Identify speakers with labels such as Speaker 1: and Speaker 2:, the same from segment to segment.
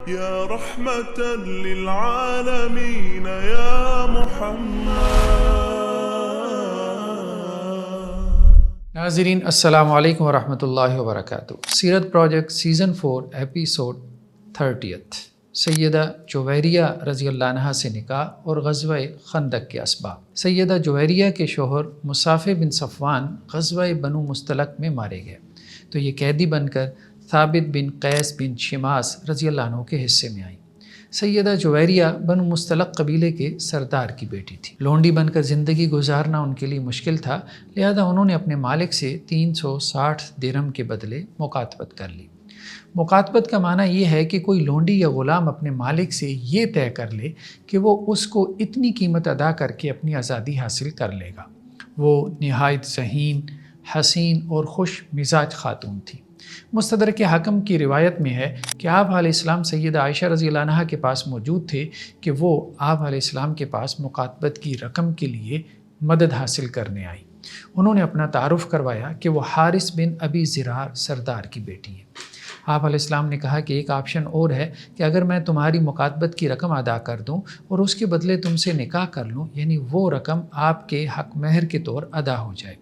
Speaker 1: يا رحمة للعالمين يا محمد.
Speaker 2: ناظرین السلام علیکم ورحمۃ اللہ وبرکاتہ. سیرت پروجیکٹ سیزن 4 ایپیسوڈ 30. سیدہ جویریہ رضی اللہ عنہا سے نکاح اور غزوہ خندق کے اسباب. سیدہ جویریہ کے شوہر مصافح بن صفوان غزوہ بنو مستلق میں مارے گئے تو یہ قیدی بن کر ثابت بن قیس بن شماس رضی اللہ عنہ کے حصے میں آئیں. سیدہ جویریہ بنو مستلق قبیلے کے سردار کی بیٹی تھی. لونڈی بن کر زندگی گزارنا ان کے لیے مشکل تھا، لہذا انہوں نے اپنے مالک سے 360 درہم کے بدلے مکاتبت کر لی. مکاتبت کا معنی یہ ہے کہ کوئی لونڈی یا غلام اپنے مالک سے یہ طے کر لے کہ وہ اس کو اتنی قیمت ادا کر کے اپنی آزادی حاصل کر لے گا. وہ نہایت ذہین، حسین اور خوش مزاج خاتون تھی. مستدرک حاکم کی روایت میں ہے کہ آپ علیہ السلام سیدہ عائشہ رضی اللہ عنہا کے پاس موجود تھے کہ وہ آپ علیہ السلام کے پاس مکاتبت کی رقم کے لیے مدد حاصل کرنے آئی. انہوں نے اپنا تعارف کروایا کہ وہ حارث بن ابی زرار سردار کی بیٹی ہیں. آپ علیہ السلام نے کہا کہ ایک آپشن اور ہے کہ اگر میں تمہاری مکاتبت کی رقم ادا کر دوں اور اس کے بدلے تم سے نکاح کر لوں، یعنی وہ رقم آپ کے حق مہر کے طور ادا ہو جائے.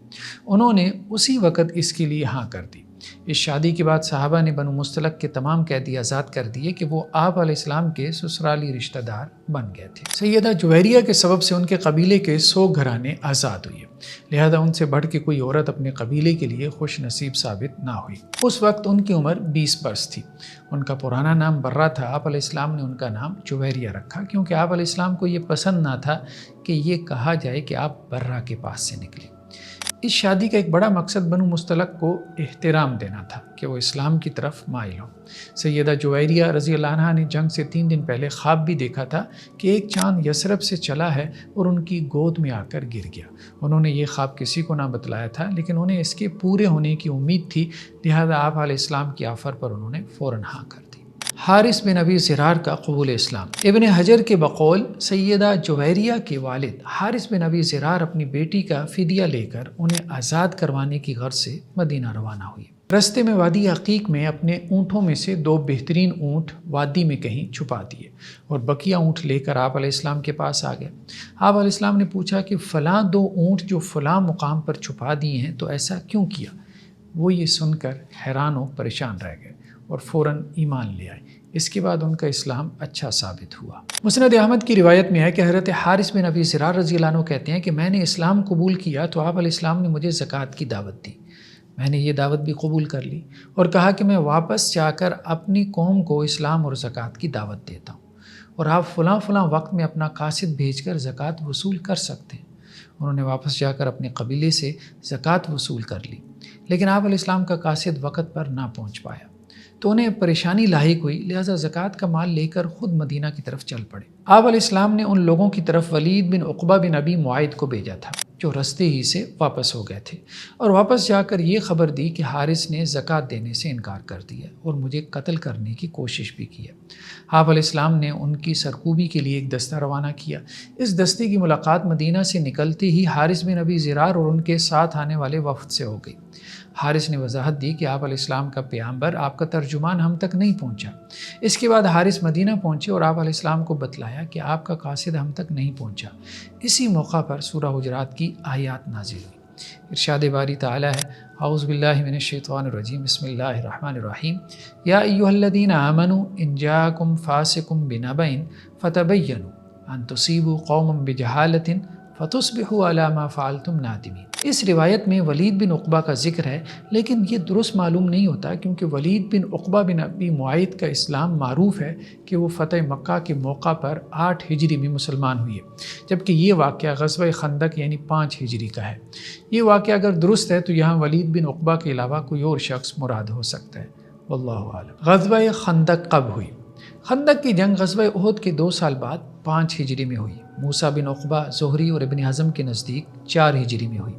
Speaker 2: انہوں نے اسی وقت اس کے لیے ہاں کر دی. اس شادی کے بعد صحابہ نے بنو مستلق کے تمام قیدی آزاد کر دیے کہ وہ آپ علیہ السلام کے سسرالی رشتہ دار بن گئے تھے. سیدہ جویریہ کے سبب سے ان کے قبیلے کے 100 گھرانے آزاد ہوئے، لہذا ان سے بڑھ کے کوئی عورت اپنے قبیلے کے لیے خوش نصیب ثابت نہ ہوئی. اس وقت ان کی عمر 20 برس تھی. ان کا پرانا نام برہ تھا. آپ علیہ السلام نے ان کا نام جویریہ رکھا کیونکہ آپ علیہ السلام کو یہ پسند نہ تھا کہ یہ کہا جائے کہ آپ برہ کے پاس سے نکلے. اس شادی کا ایک بڑا مقصد بنو مستلق کو احترام دینا تھا کہ وہ اسلام کی طرف مائل ہوں. سیدہ جویریہ رضی اللہ عنہا نے جنگ سے 3 دن پہلے خواب بھی دیکھا تھا کہ ایک چاند یثرب سے چلا ہے اور ان کی گود میں آ کر گر گیا. انہوں نے یہ خواب کسی کو نہ بتلایا تھا، لیکن انہیں اس کے پورے ہونے کی امید تھی، لہذا آپ علیہ السلام کی آفر پر انہوں نے فوراً ہاں کر دی. حارث بن ابی زرار کا قبول اسلام. ابن حجر کے بقول سیدہ جویریہ کے والد حارث بن ابی زرار اپنی بیٹی کا فدیہ لے کر انہیں آزاد کروانے کی غرض سے مدینہ روانہ ہوئی. رستے میں وادی عقیق میں اپنے اونٹوں میں سے 2 بہترین اونٹ وادی میں کہیں چھپا دیے اور بقیہ اونٹ لے کر آپ علیہ السلام کے پاس آ گئے. آپ علیہ السلام نے پوچھا کہ فلاں 2 اونٹ جو فلاں مقام پر چھپا دیے ہیں تو ایسا کیوں کیا؟ وہ یہ سن کر حیران و پریشان رہ گئے اور فوراً ایمان لے آئے. اس کے بعد ان کا اسلام اچھا ثابت ہوا. مسند احمد کی روایت میں ہے کہ حضرت حارث بن ابی زرار رضی اللہ عنہ کہتے ہیں کہ میں نے اسلام قبول کیا تو آپ علیہ السلام نے مجھے زکوٰۃ کی دعوت دی. میں نے یہ دعوت بھی قبول کر لی اور کہا کہ میں واپس جا کر اپنی قوم کو اسلام اور زکوٰۃ کی دعوت دیتا ہوں اور آپ فلاں فلاں وقت میں اپنا قاصد بھیج کر زکوٰۃ وصول کر سکتے ہیں. انہوں نے واپس جا کر اپنے قبیلے سے زکوٰۃ وصول کر لی، لیکن آپ علیہ السلام کا قاصد وقت پر نہ پہنچ پایا تو انہیں پریشانی لاحق ہوئی، لہذا زکوٰۃ کا مال لے کر خود مدینہ کی طرف چل پڑے. آپ علیہ السلام نے ان لوگوں کی طرف ولید بن عقبہ بن ابی معیط کو بھیجا تھا جو رستے ہی سے واپس ہو گئے تھے، اور واپس جا کر یہ خبر دی کہ حارث نے زکوٰۃ دینے سے انکار کر دیا اور مجھے قتل کرنے کی کوشش بھی کی ہے. آپ علیہ السلام نے ان کی سرکوبی کے لیے ایک دستہ روانہ کیا. اس دستے کی ملاقات مدینہ سے نکلتے ہی حارث بن ابی زرار اور ان کے ساتھ آنے والے وفد سے ہو گئی. حارث نے وضاحت دی کہ آپ علیہ السلام کا پیغمبر، آپ کا ترجمان ہم تک نہیں پہنچا. اس کے بعد حارث مدینہ پہنچے اور آپ علیہ السلام کو بتلایا کہ آپ کا قاصد ہم تک نہیں پہنچا. اسی موقع پر سورہ حجرات کی آیات نازل ہوئی. ارشاد باری تعالی ہے، اعوذ باللہ من الشیطان الرجیم، بسم اللہ الرحمن الرحیم، یا ایھا الذین آمنوا ان جاءکم فاسق بنبأ فتبینوا ان تصیبوا قوما بجہالۃ فتصبحوا علی ما فعلتم نادمین. اس روایت میں ولید بن عقبہ کا ذکر ہے، لیکن یہ درست معلوم نہیں ہوتا کیونکہ ولید بن عقبہ بن ابی معیط کا اسلام معروف ہے کہ وہ فتح مکہ کے موقع پر 8 ہجری میں مسلمان ہوئے، جبکہ یہ واقعہ غزوہ خندق یعنی 5 ہجری کا ہے. یہ واقعہ اگر درست ہے تو یہاں ولید بن عقبہ کے علاوہ کوئی اور شخص مراد ہو سکتا ہے، واللہ اعلم. غزوہ خندق کب ہوئی؟ خندق کی جنگ غزوہ احد کے 2 سال بعد 5 ہجری میں ہوئی. موسیٰ بن عقبہ، زہری اور ابن حزم کے نزدیک 4 ہجری میں ہوئی.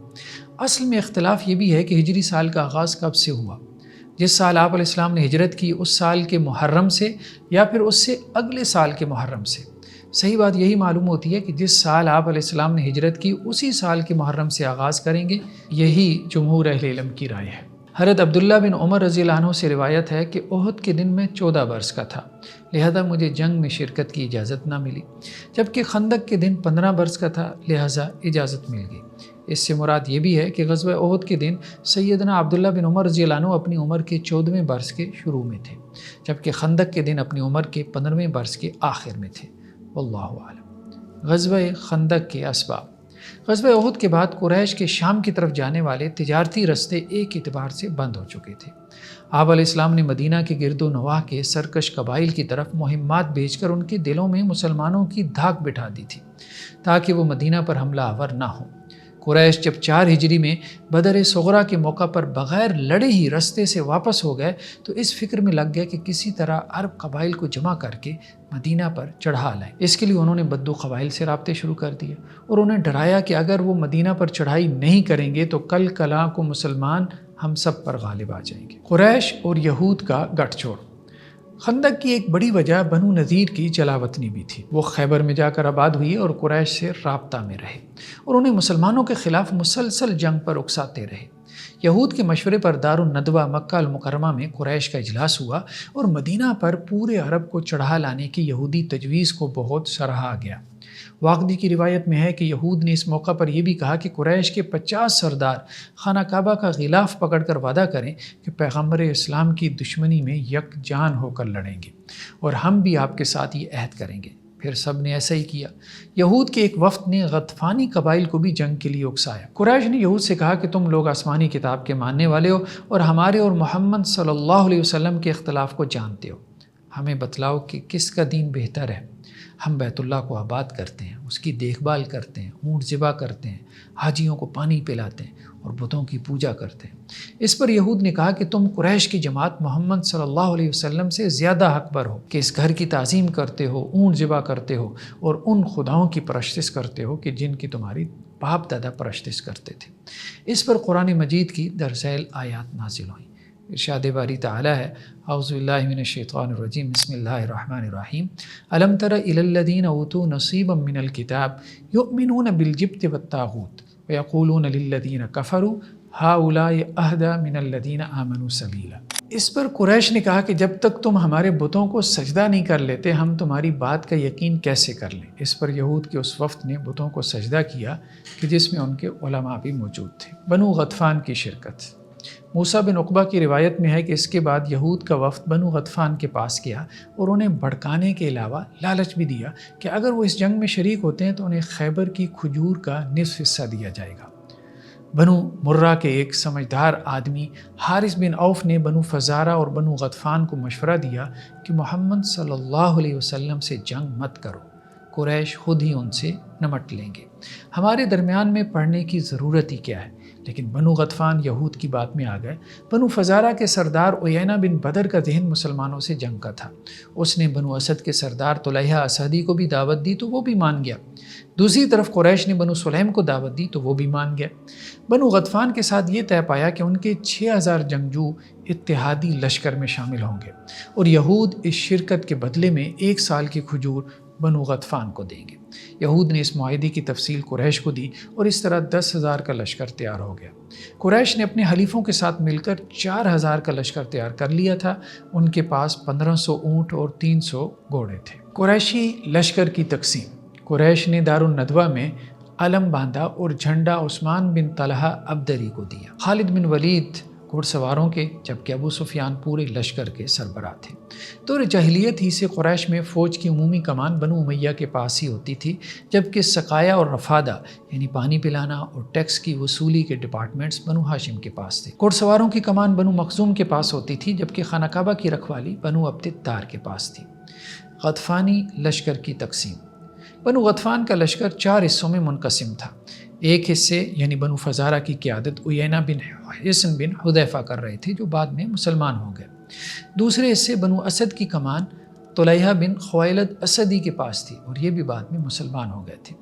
Speaker 2: اصل میں اختلاف یہ بھی ہے کہ ہجری سال کا آغاز کب سے ہوا. جس سال آپ علیہ السلام نے ہجرت کی اس سال کے محرم سے یا پھر اس سے اگلے سال کے محرم سے. صحیح بات یہی معلوم ہوتی ہے کہ جس سال آپ علیہ السلام نے ہجرت کی اسی سال کے محرم سے آغاز کریں گے. یہی جمہور اہل علم کی رائے ہے. حضرت عبداللہ بن عمر رضی اللہ عنہ سے روایت ہے کہ احد کے دن میں 14 برس کا تھا، لہذا مجھے جنگ میں شرکت کی اجازت نہ ملی، جبکہ خندق کے دن 15 برس کا تھا، لہذا اجازت مل گئی۔ اس سے مراد یہ بھی ہے کہ غزوہ احد کے دن سیدنا عبداللہ بن عمر رضی اللہ عنہ اپنی عمر کے 14ویں برس کے شروع میں تھے، جبکہ خندق کے دن اپنی عمر کے 15ویں برس کے آخر میں تھے۔ واللہ اعلم۔ غزوہ خندق کے اسباب۔ غزوہ احد کے بعد قریش کے شام کی طرف جانے والے تجارتی رستے ایک اعتبار سے بند ہو چکے تھے۔ آپ علیہ السلام نے مدینہ کے گرد و نواح کے سرکش قبائل کی طرف مہمات بھیج کر ان کے دلوں میں مسلمانوں کی دھاک بٹھا دی تھی تاکہ وہ مدینہ پر حملہ آور نہ ہوں۔ قریش جب 4 ہجری میں بدر صغریٰ کے موقع پر بغیر لڑے ہی رستے سے واپس ہو گئے تو اس فکر میں لگ گئے کہ کسی طرح عرب قبائل کو جمع کر کے مدینہ پر چڑھا لائیں۔ اس کے لیے انہوں نے بدو قبائل سے رابطے شروع کر دیے اور انہیں ڈرایا کہ اگر وہ مدینہ پر چڑھائی نہیں کریں گے تو کل کلاں کو مسلمان ہم سب پر غالب آ جائیں گے۔ قریش اور یہود کا گٹھ جوڑ۔ خندق کی ایک بڑی وجہ بنو نذیر کی جلاوطنی بھی تھی۔ وہ خیبر میں جا کر آباد ہوئی اور قریش سے رابطہ میں رہے اور انہیں مسلمانوں کے خلاف مسلسل جنگ پر اکساتے رہے۔ یہود کے مشورے پر دار الندوہ مکہ المکرمہ میں قریش کا اجلاس ہوا اور مدینہ پر پورے عرب کو چڑھا لانے کی یہودی تجویز کو بہت سراہا گیا۔ واقعی کی روایت میں ہے کہ یہود نے اس موقع پر یہ بھی کہا کہ قریش کے 50 سردار خانہ کعبہ کا غلاف پکڑ کر وعدہ کریں کہ پیغمبر اسلام کی دشمنی میں یکجان ہو کر لڑیں گے اور ہم بھی آپ کے ساتھ یہ عہد کریں گے۔ پھر سب نے ایسا ہی کیا۔ یہود کے ایک وفد نے غطفانی قبائل کو بھی جنگ کے لیے اکسایا۔ قریش نے یہود سے کہا کہ تم لوگ آسمانی کتاب کے ماننے والے ہو اور ہمارے اور محمد صلی اللہ علیہ وسلم کے اختلاف کو جانتے ہو، ہمیں بتلاؤ کہ کس کا دین بہتر ہے۔ ہم بیت اللہ کو آباد کرتے ہیں، اس کی دیکھ بھال کرتے ہیں، اونٹ ذبح کرتے ہیں، حاجیوں کو پانی پلاتے ہیں اور بتوں کی پوجا کرتے ہیں۔ اس پر یہود نے کہا کہ تم قریش کی جماعت محمد صلی اللہ علیہ وسلم سے زیادہ حقبر ہو کہ اس گھر کی تعظیم کرتے ہو، اونٹ ذبح کرتے ہو اور ان خداؤں کی پرستش کرتے ہو کہ جن کی تمہاری باپ دادا پرستش کرتے تھے۔ اس پر قرآن مجید کی درذیل آیات نازل ہوئیں۔ ارشاد باری تعالی ہے، اعوذ باللہ من الشیطان الرجیم، بسم اللہ الرحمن الرحیم، الم تر الی الذین اوتوا نصیبا من الکتاب یؤمنون بالجبت والطاغوت ویقولون للذین کفروا ہؤلاء اہدی من الذین آمنوا سبیلا۔ اس پر قریش نے کہا کہ جب تک تم ہمارے بتوں کو سجدہ نہیں کر لیتے ہم تمہاری بات کا یقین کیسے کر لیں۔ اس پر یہود کے اس وفد نے بتوں کو سجدہ کیا کہ جس میں ان کے علماء بھی موجود تھے۔ بنو غطفان کی شرکت۔ موسیٰ بن عقبہ کی روایت میں ہے کہ اس کے بعد یہود کا وفد بنو غطفان کے پاس گیا اور انہیں بھڑکانے کے علاوہ لالچ بھی دیا کہ اگر وہ اس جنگ میں شریک ہوتے ہیں تو انہیں خیبر کی کھجور کا نصف حصہ دیا جائے گا۔ بنو مرہ کے ایک سمجھدار آدمی حارث بن عوف نے بنو فزارہ اور بنو غطفان کو مشورہ دیا کہ محمد صلی اللہ علیہ وسلم سے جنگ مت کرو، قریش خود ہی ان سے نمٹ لیں گے، ہمارے درمیان میں پڑھنے کی ضرورت ہی کیا ہے۔ لیکن بنو غطفان یہود کی بات میں آ گئے۔ بنو فزارہ کے سردار عیینہ بن بدر کا ذہن مسلمانوں سے جنگ کا تھا۔ اس نے بنو اسد کے سردار طلیحہ اسدی کو بھی دعوت دی تو وہ بھی مان گیا۔ دوسری طرف قریش نے بنو سلیم کو دعوت دی تو وہ بھی مان گیا۔ بنو غطفان کے ساتھ یہ طے پایا کہ ان کے 6000 جنگجو اتحادی لشکر میں شامل ہوں گے اور یہود اس شرکت کے بدلے میں 1 سال کی کھجور بنو غطفان کو دیں گے۔ یہود نے اس معاہدے کی تفصیل قریش کو دی اور اس طرح 10,000 کا لشکر تیار ہو گیا۔ قریش نے اپنے حلیفوں کے ساتھ مل کر 4,000 کا لشکر تیار کر لیا تھا۔ ان کے پاس 1500 اونٹ اور 300 گھوڑے تھے۔ قریشی لشکر کی تقسیم۔ قریش نے دار الندوہ میں علم باندھا اور جھنڈا عثمان بن طلحہ عبدری کو دیا، خالد بن ولید گھڑ سواروں کے، جبکہ ابو سفیان پورے لشکر کے سربراہ تھے۔ دور جاہلیت ہی سے قریش میں فوج کی عمومی کمان بنو امیہ کے پاس ہی ہوتی تھی، جبکہ سقایا اور رفادہ یعنی پانی پلانا اور ٹیکس کی وصولی کے ڈپارٹمنٹس بنو ہاشم کے پاس تھے۔ گھڑ سواروں کی کمان بنو مخزوم کے پاس ہوتی تھی، جبکہ خانہ کعبہ کی رکھوالی بنو عبدالدار کے پاس تھی۔ غطفانی لشکر کی تقسیم۔ بنو غطفان کا لشکر 4 حصوں میں منقسم تھا۔ ایک حصے یعنی بنو فزارہ کی قیادت عیینہ بن حصن بن حذیفہ کر رہے تھے جو بعد میں مسلمان ہو گئے۔ دوسرے حصے بنو اسد کی کمان طلیحہ بن خویلد اسدی کے پاس تھی اور یہ بھی بعد میں مسلمان ہو گئے تھے۔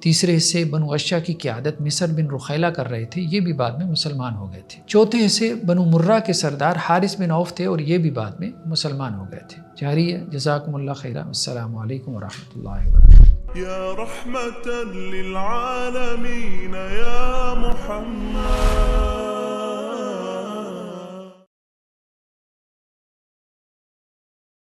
Speaker 2: تیسرے حصے بنو اشہ کی قیادت مصر بن رخیلہ کر رہے تھے، یہ بھی بعد میں مسلمان ہو گئے تھے۔ چوتھے حصے بنو مرہ کے سردار حارث بن عوف تھے اور یہ بھی بعد میں مسلمان ہو گئے تھے۔ جاری ہے۔ جزاکم اللہ خیرہ۔ السلام علیکم ورحمۃ اللہ وبرکاتہ۔
Speaker 1: يا رحمة للعالمين يا محمد